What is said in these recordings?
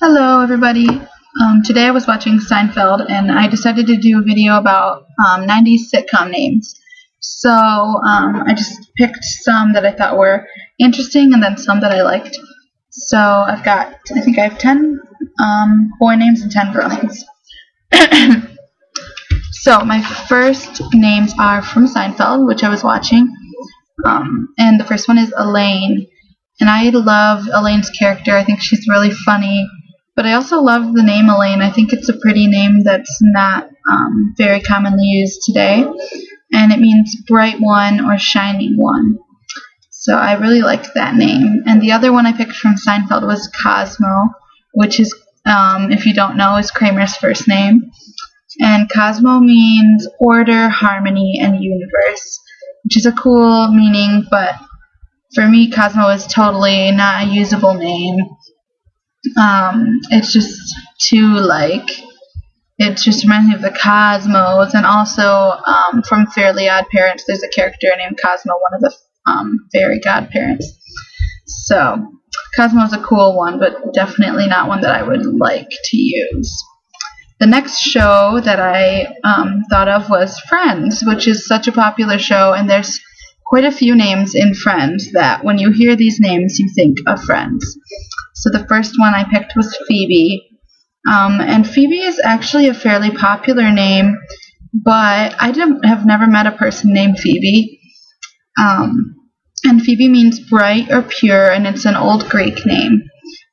Hello everybody. Today I was watching Seinfeld and I decided to do a video about 90s sitcom names. So I just picked some that I thought were interesting and then some that I liked. So I think I have 10 boy names and 10 girl names. So my first names are from Seinfeld, which I was watching. And the first one is Elaine. And I love Elaine's character. I think she's really funny. But I also love the name Elaine. I think it's a pretty name that's not very commonly used today. And it means bright one or shining one. So I really like that name. And the other one I picked from Seinfeld was Cosmo, which is, if you don't know, is Kramer's first name. And Cosmo means order, harmony, and universe, which is a cool meaning, but for me, Cosmo is totally not a usable name. It's just too, it just reminds me of the Cosmos, and also from Fairly Odd Parents, there's a character named Cosmo, one of the fairy godparents. So Cosmo is a cool one, but definitely not one that I would like to use. The next show that I thought of was Friends, which is such a popular show, and there's quite a few names in Friends that when you hear these names, you think of Friends. So the first one I picked was Phoebe. And Phoebe is actually a fairly popular name, but I have never met a person named Phoebe. And Phoebe means bright or pure, and it's an old Greek name.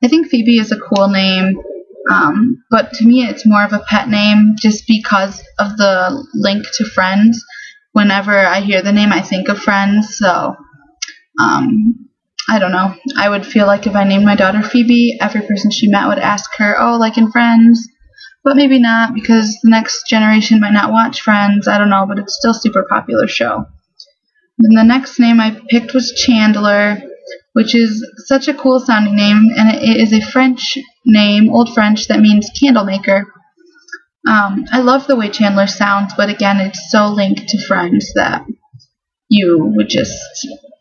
I think Phoebe is a cool name, but to me it's more of a pet name just because of the link to Friends. Whenever I hear the name, I think of Friends, so I don't know. I would feel like if I named my daughter Phoebe, every person she met would ask her, oh, like in Friends? But maybe not, because the next generation might not watch Friends. I don't know, but it's still a super popular show. Then the next name I picked was Chandler, which is such a cool sounding name, and it is a French name, Old French, that means candle maker. I love the way Chandler sounds, but again, it's so linked to Friends that you would just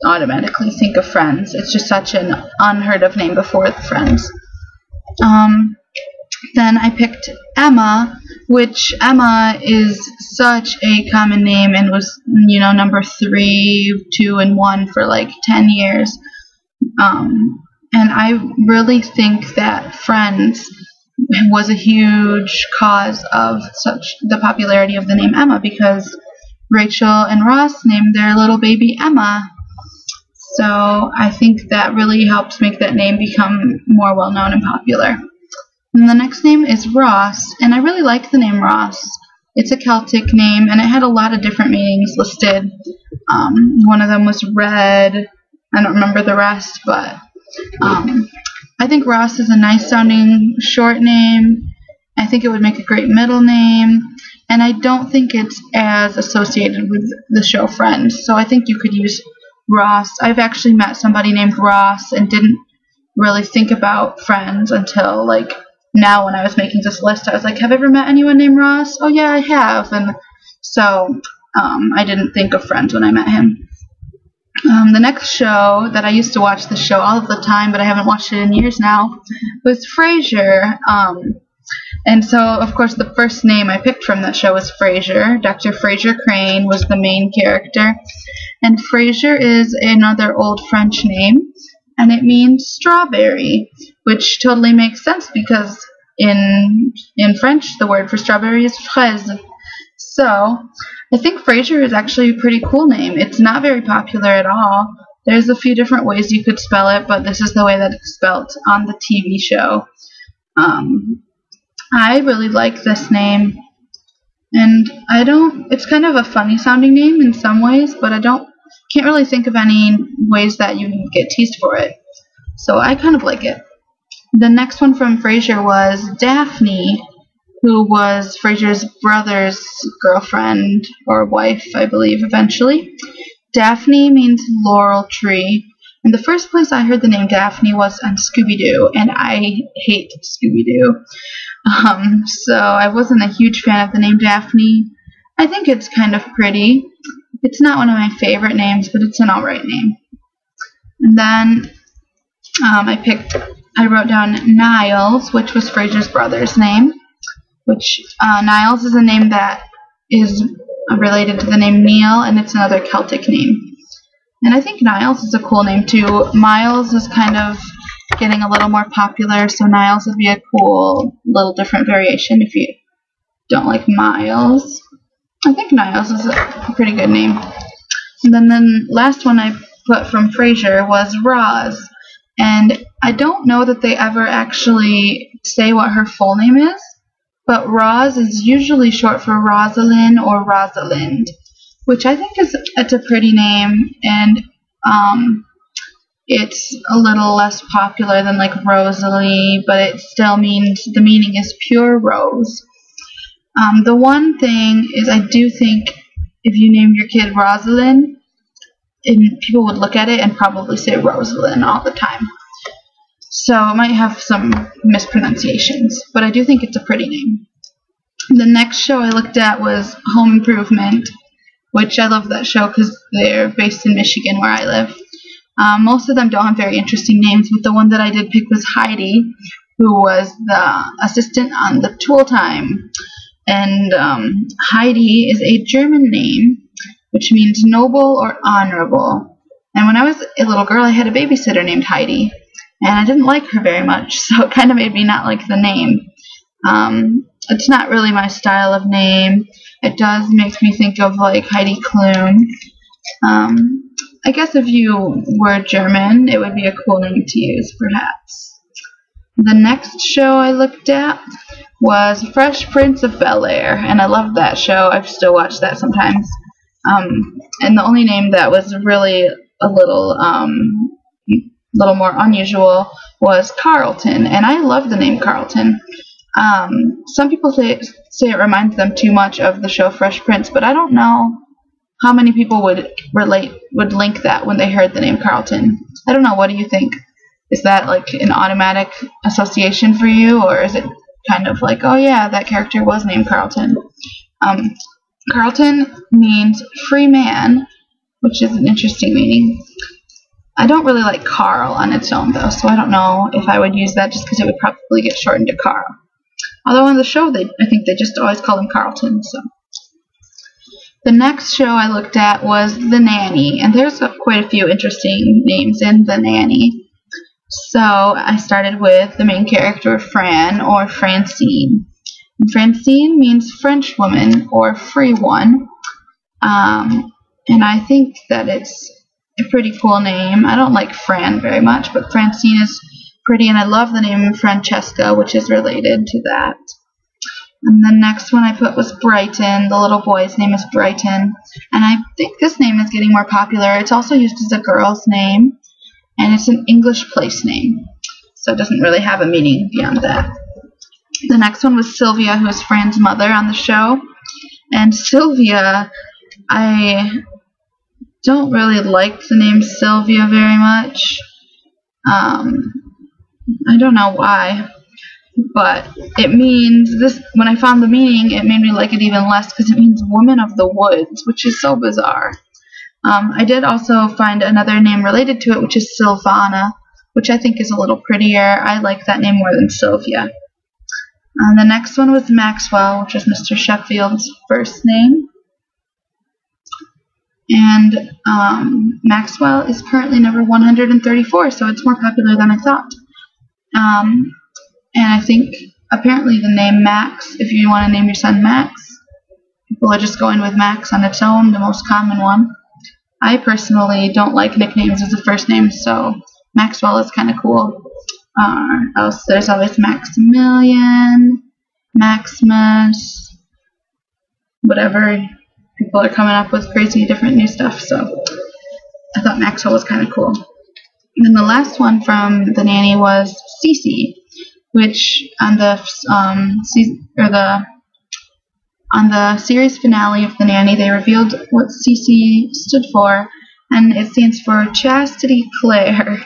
automatically think of Friends. It's just such an unheard of name before Friends. Then I picked Emma, which Emma is such a common name and was, number 3, 2, and 1 for like 10 years. And I really think that Friends was a huge cause of the popularity of the name Emma, because Rachel and Ross named their little baby Emma. So I think that really helped make that name become more well-known and popular. And the next name is Ross, and I really like the name Ross. It's a Celtic name, and it had a lot of different meanings listed. One of them was red. I don't remember the rest, but I think Ross is a nice-sounding short name. I think it would make a great middle name, and I don't think it's as associated with the show Friends, so I think you could use Ross. I've actually met somebody named Ross and didn't really think about Friends until now when I was making this list. I was like, have I ever met anyone named Ross? Oh yeah, I have. And so I didn't think of Friends when I met him. The next show that I used to watch this show all of the time, but I haven't watched it in years now, was Frasier. And so, of course, the first name I picked from that show was Frasier. Dr. Frasier Crane was the main character. And Frasier is another old French name, and it means strawberry, which totally makes sense because in French the word for strawberry is fraise. So I think Frasier is actually a pretty cool name. It's not very popular at all. There's a few different ways you could spell it, but this is the way that it's spelled on the TV show. I really like this name, and it's kind of a funny sounding name in some ways, but can't really think of any ways that you can get teased for it. So I kind of like it. The next one from Frasier was Daphne, who was Frasier's brother's girlfriend or wife, I believe, eventually. Daphne means laurel tree. And the first place I heard the name Daphne was on Scooby-Doo, and I hate Scooby-Doo. So I wasn't a huge fan of the name Daphne. I think it's kind of pretty. It's not one of my favorite names, but it's an alright name. And then I picked I wrote down Niles, which was Frasier's brother's name, which Niles is a name that is related to the name Neil, and it's another Celtic name. And I think Niles is a cool name too. Miles is kind of getting a little more popular, so Niles would be a cool little different variation if you don't like Miles. I think Niles is a pretty good name. And then the last one I put from Frasier was Roz. And I don't know that they ever actually say what her full name is, but Roz is usually short for Rosalyn or Rosalind, which I think it's a pretty name, and it's a little less popular than like Rosalie, but it still means, the meaning is pure rose. The one thing is, I do think if you name your kid Rosalyn, and people would look at it and probably say Rosalyn all the time. So it might have some mispronunciations, but I do think it's a pretty name. The next show I looked at was Home Improvement, which I love that show because they're based in Michigan where I live. Most of them don't have very interesting names, but the one that I did pick was Heidi, who was the assistant on the Tool Time. And Heidi is a German name, which means noble or honorable. And when I was a little girl, I had a babysitter named Heidi, and I didn't like her very much, so it kind of made me not like the name. It's not really my style of name. It does make me think of like Heidi Klum. I guess if you were German, it would be a cool name to use, perhaps. The next show I looked at was Fresh Prince of BelAir, and I loved that show. I still watch that sometimes. And the only name that was really a little more unusual was Carlton, and I love the name Carlton. Some people say it reminds them too much of the show Fresh Prince, but I don't know how many people would link that when they heard the name Carlton. I don't know. What do you think? Is that like an automatic association for you, or is it kind of like, oh yeah, that character was named Carlton? Carlton means free man, which is an interesting meaning. I don't really like Carl on its own though, so I don't know if I would use that just because it would probably get shortened to Carl. Although on the show, I think they just always call him Carlton. So the next show I looked at was The Nanny, and there's quite a few interesting names in The Nanny. So I started with the main character, Fran, or Francine. And Francine means French woman or free one, and I think that it's a pretty cool name. I don't like Fran very much, but Francine is pretty, and I love the name Francesca, which is related to that. And the next one I put was Brighton. The little boy's name is Brighton, and I think this name is getting more popular. It's also used as a girl's name, and it's an English place name, so it doesn't really have a meaning beyond that. The next one was Sylvia, who is Fran's mother on the show, and Sylvia, I don't really like the name Sylvia very much. I don't know why, but it means this. When I found the meaning, it made me like it even less because it means woman of the woods, which is so bizarre. I did also find another name related to it, which is Sylvana, which I think is a little prettier. I like that name more than Sylvia. The next one was Maxwell, which is Mr. Sheffield's first name. And Maxwell is currently number 134, so it's more popular than I thought. And I think apparently the name Max, if you want to name your son Max, people are just going with Max on its own, the most common one. I personally don't like nicknames as a first name, so Maxwell is kind of cool. Else there's always Maximilian, Maximus, whatever. People are coming up with crazy different new stuff, so I thought Maxwell was kind of cool. And then the last one from The Nanny was Cece, which on the series finale of The Nanny, they revealed what Cece stood for, and it stands for Chastity Claire.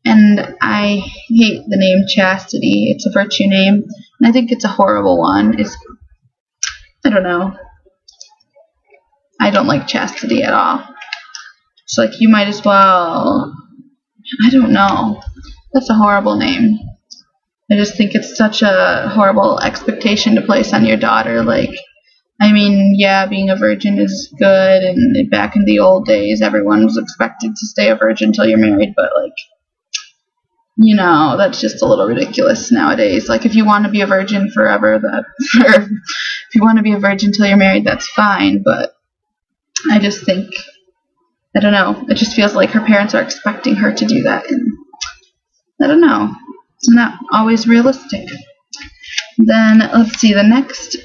And I hate the name Chastity. It's a virtue name, and I think it's a horrible one. I don't know. I don't like chastity at all. It's like you might as well, I don't know. That's a horrible name. I just think it's such a horrible expectation to place on your daughter. Like, I mean, yeah, being a virgin is good, and back in the old days, everyone was expected to stay a virgin until you're married, but, like, you know, that's just a little ridiculous nowadays. Like, if you want to be a virgin forever, if you want to be a virgin until you're married, that's fine, but I just think, I don't know, it just feels like her parents are expecting her to do that, and I don't know, it's not always realistic. Then, let's see, the next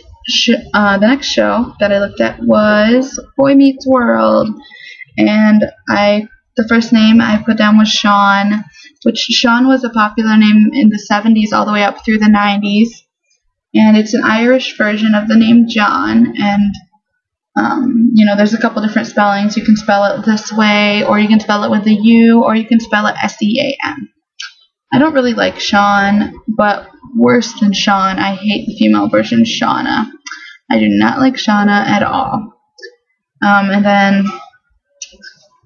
show that I looked at was Boy Meets World, and the first name I put down was Sean, which Sean was a popular name in the 70s all the way up through the 90s, and it's an Irish version of the name John, and you know, there's a couple different spellings. You can spell it this way, or you can spell it with a U, or you can spell it S-E-A-N. I don't really like Sean, but worse than Sean, I hate the female version, Shauna. I do not like Shauna at all. And then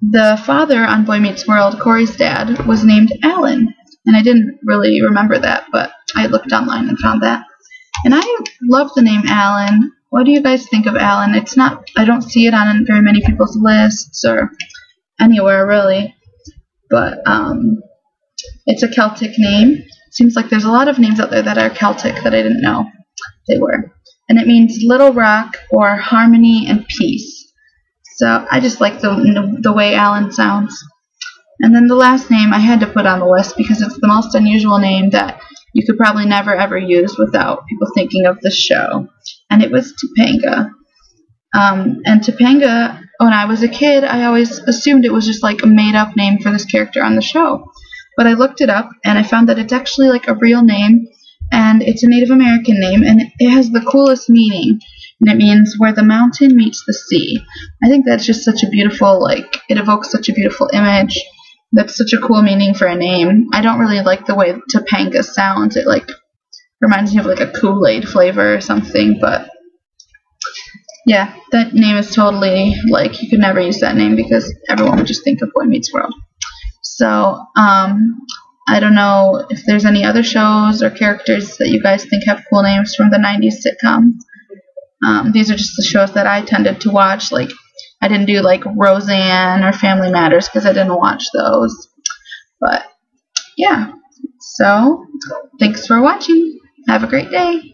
the father on Boy Meets World, Corey's dad, was named Alan. And I didn't really remember that, but I looked online and found that. And I love the name Alan. What do you guys think of Alan? It's not, I don't see it on very many people's lists or anywhere really. But it's a Celtic name. Seems like there's a lot of names out there that are Celtic that I didn't know they were. And it means little rock or harmony and peace. So I just like the way Alan sounds. And then the last name I had to put on the list because it's the most unusual name that you could probably never ever use without people thinking of the show. And it was Topanga. And Topanga, when I was a kid, I always assumed it was just like a made-up name for this character on the show. But I looked it up, and I found that it's actually like a real name, and it's a Native American name, and it has the coolest meaning. And it means where the mountain meets the sea. I think that's just such a beautiful, like, it evokes such a beautiful image. That's such a cool meaning for a name. I don't really like the way Topanga sounds. It, like, reminds me of, like, a Kool-Aid flavor or something, but yeah, that name is totally, like, you could never use that name because everyone would just think of Boy Meets World. So, I don't know if there's any other shows or characters that you guys think have cool names from the 90s sitcoms. These are just the shows that I tended to watch. Like, I didn't do, like, Roseanne or Family Matters because I didn't watch those. But, yeah. So, thanks for watching. Have a great day.